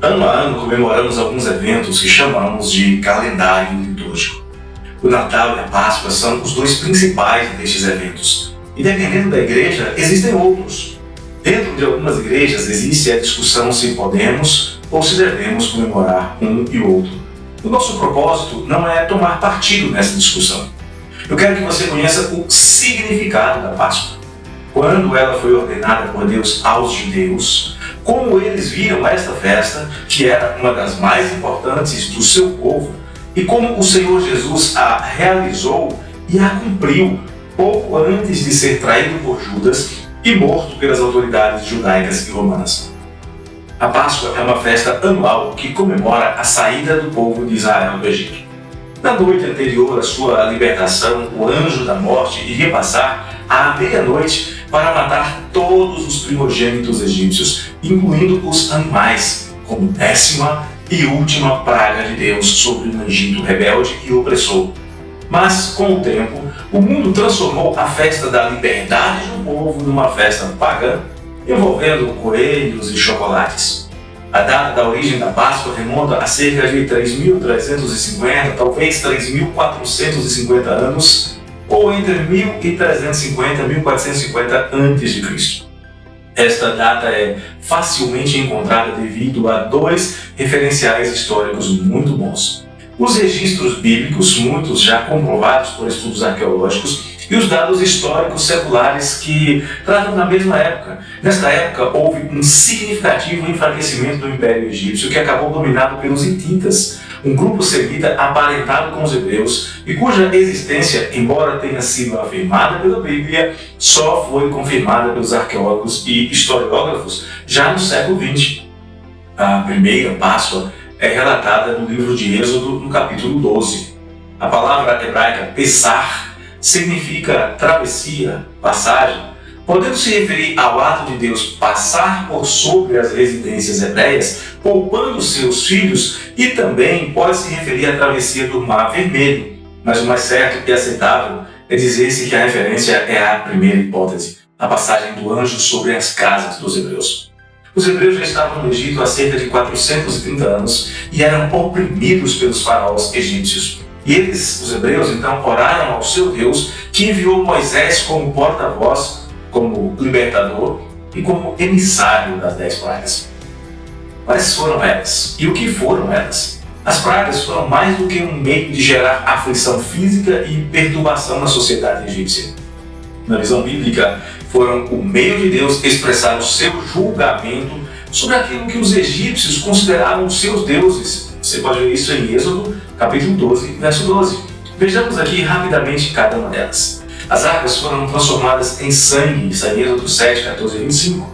Ano a ano comemoramos alguns eventos que chamamos de calendário litúrgico. O Natal e a Páscoa são os dois principais destes eventos. E dependendo da igreja, existem outros. Dentro de algumas igrejas existe a discussão se podemos ou se devemos comemorar um e outro. O nosso propósito não é tomar partido nessa discussão. Eu quero que você conheça o significado da Páscoa. Quando ela foi ordenada por Deus aos judeus, como eles viram esta festa, que era uma das mais importantes do seu povo, e como o Senhor Jesus a realizou e a cumpriu pouco antes de ser traído por Judas e morto pelas autoridades judaicas e romanas. A Páscoa é uma festa anual que comemora a saída do povo de Israel do Egito. Na noite anterior à sua libertação, o anjo da morte iria passar à meia-noite para matar todos os primogênitos egípcios, incluindo os animais, como 10ª e última praga de Deus sobre um Egito rebelde e opressor. Mas, com o tempo, o mundo transformou a festa da liberdade do povo numa festa pagã, envolvendo coelhos e chocolates. A data da origem da Páscoa remonta a cerca de 3.350, talvez 3.450 anos, ou entre 1350 e 1450 a.C. Esta data é facilmente encontrada devido a dois referenciais históricos muito bons: os registros bíblicos, muitos já comprovados por estudos arqueológicos, e os dados históricos seculares que tratam da mesma época. Nesta época houve um significativo enfraquecimento do Império Egípcio, que acabou dominado pelos hititas, um grupo semita aparentado com os hebreus e cuja existência, embora tenha sido afirmada pela Bíblia, só foi confirmada pelos arqueólogos e historiógrafos já no século XX. A primeira Páscoa é relatada no livro de Êxodo, no capítulo 12. A palavra hebraica Pessar significa travessia, passagem, podendo se referir ao ato de Deus passar por sobre as residências hebreias, poupando seus filhos, e também pode se referir à travessia do Mar Vermelho. Mas o mais certo e aceitável é dizer-se que a referência é à primeira hipótese, a passagem do anjo sobre as casas dos hebreus. Os hebreus já estavam no Egito há cerca de 430 anos e eram oprimidos pelos faraós egípcios. E eles, os hebreus, então oraram ao seu Deus, que enviou Moisés como porta-voz, como libertador e como emissário das 10 pragas. Quais foram elas? E o que foram elas? As pragas foram mais do que um meio de gerar aflição física e perturbação na sociedade egípcia. Na visão bíblica, foram o meio de Deus expressar o seu julgamento sobre aquilo que os egípcios consideravam seus deuses. Você pode ver isso em Êxodo, capítulo 12, verso 12. Vejamos aqui rapidamente cada uma delas. As águas foram transformadas em sangue, isso é Êxodo 7, 14 e 25.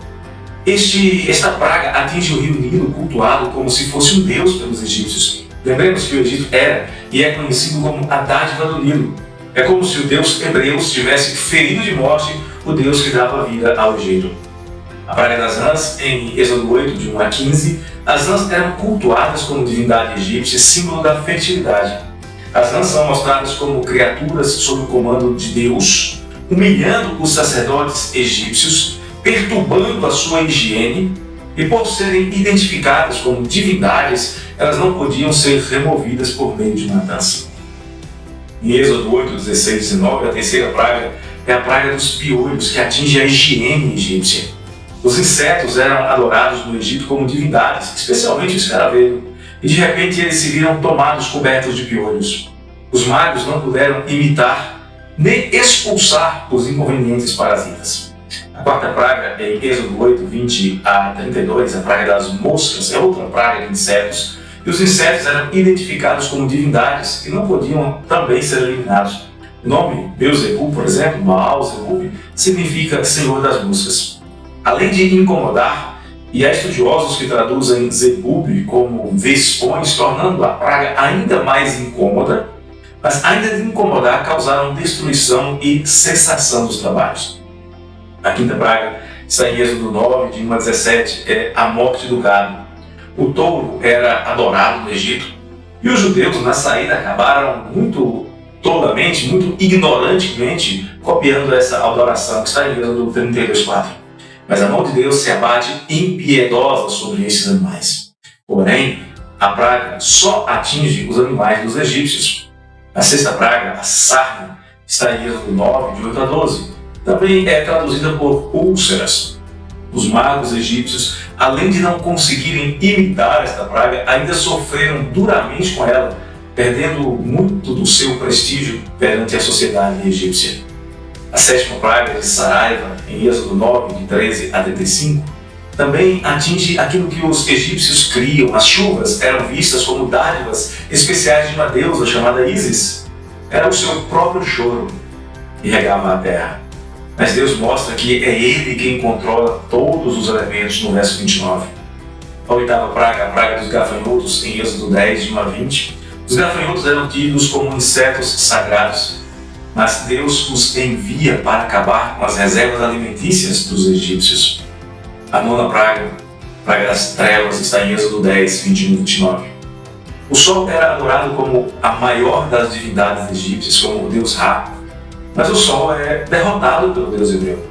Esta praga atinge o rio Nilo, cultuado como se fosse um deus pelos egípcios. Lembremos que o Egito era e é conhecido como a dádiva do Nilo. É como se o deus hebreu tivesse ferido de morte o Deus que dava vida ao Egito. A praga das rãs, em Êxodo 8, de 1 a 15, as rãs eram cultuadas como divindade egípcia, símbolo da fertilidade. As rãs são mostradas como criaturas sob o comando de Deus, humilhando os sacerdotes egípcios, perturbando a sua higiene, e por serem identificadas como divindades, elas não podiam ser removidas por meio de matança. Em Êxodo 8, 16 e 19, a terceira praga é a praga dos piolhos, que atinge a higiene egípcia. Os insetos eram adorados no Egito como divindades, especialmente o escaravelho, e de repente eles se viram tomados cobertos de piolhos. Os magos não puderam imitar nem expulsar os inconvenientes parasitas. A quarta praga é em Êxodo 8, 20 a 32, a praga das moscas, é outra praga de insetos, e os insetos eram identificados como divindades e não podiam também ser eliminados. O nome Beelzebub, por exemplo, Baal-Zebub, significa Senhor das Moscas. Além de incomodar, e há estudiosos que traduzem Zebub como vespões, tornando a praga ainda mais incômoda, mas ainda de incomodar causaram destruição e cessação dos trabalhos. A quinta praga está em Êxodo 9, de 1 a 17, é a morte do gado. O touro era adorado no Egito, e os judeus na saída acabaram muito tolamente, muito ignorantemente, copiando essa adoração que está em Êxodo 32, 4. Mas a mão de Deus se abate impiedosa sobre esses animais. Porém, a praga só atinge os animais dos egípcios. A sexta praga, a sarna, está em Êxodo 9, de 8 a 12. Também é traduzida por úlceras. Os magos egípcios, além de não conseguirem imitar esta praga, ainda sofreram duramente com ela, perdendo muito do seu prestígio perante a sociedade egípcia. A sétima praga de Saraiva, em Êxodo 9, de 13 a 35, também atinge aquilo que os egípcios criam. As chuvas eram vistas como dádivas especiais de uma deusa chamada Ísis. Era o seu próprio choro que regava a terra. Mas Deus mostra que é Ele quem controla todos os elementos no verso 29. A oitava praga, a praga dos gafanhotos, em Êxodo 10, de 1 a 20. Os gafanhotos eram tidos como insetos sagrados, mas Deus os envia para acabar com as reservas alimentícias dos egípcios. A nona praga, praga das trevas, está em Êxodo 10, 21 e 29. O sol era adorado como a maior das divindades egípcias, como o deus Ra, mas o sol é derrotado pelo deus hebreu.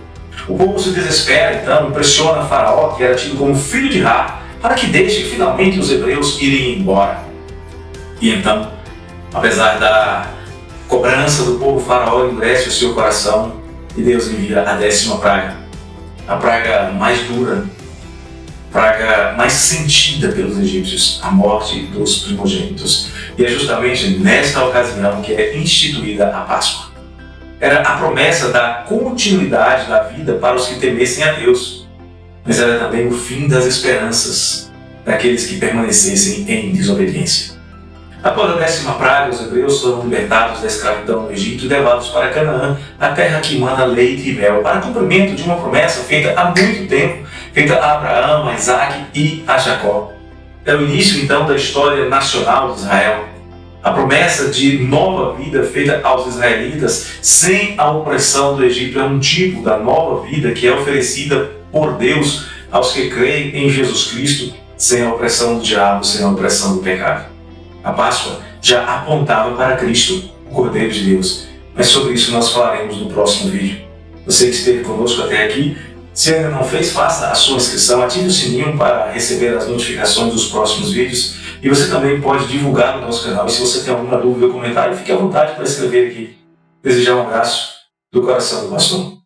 O povo se desespera, então, e pressiona Faraó, que era tido como filho de Ra, para que deixe finalmente os hebreus irem embora. E então, apesar da cobrança do povo, Faraó endurece o seu coração e Deus envia a 10ª praga. A praga mais dura, praga mais sentida pelos egípcios, a morte dos primogênitos. E é justamente nesta ocasião que é instituída a Páscoa. Era a promessa da continuidade da vida para os que temessem a Deus, mas era também o fim das esperanças daqueles que permanecessem em desobediência. Após a 10ª praga, os hebreus foram libertados da escravidão no Egito e levados para Canaã, a terra que mana leite e mel, para cumprimento de uma promessa feita há muito tempo, feita a Abraão, a Isaac e a Jacó. É o início, então, da história nacional de Israel. A promessa de nova vida feita aos israelitas sem a opressão do Egito é um tipo da nova vida que é oferecida por Deus aos que creem em Jesus Cristo, sem a opressão do diabo, sem a opressão do pecado. A Páscoa já apontava para Cristo, o Cordeiro de Deus, mas sobre isso nós falaremos no próximo vídeo. Você que esteve conosco até aqui, se ainda não fez, faça a sua inscrição, ative o sininho para receber as notificações dos próximos vídeos e você também pode divulgar no nosso canal. E se você tem alguma dúvida ou comentário, fique à vontade para escrever aqui. Desejar um abraço do coração do pastor.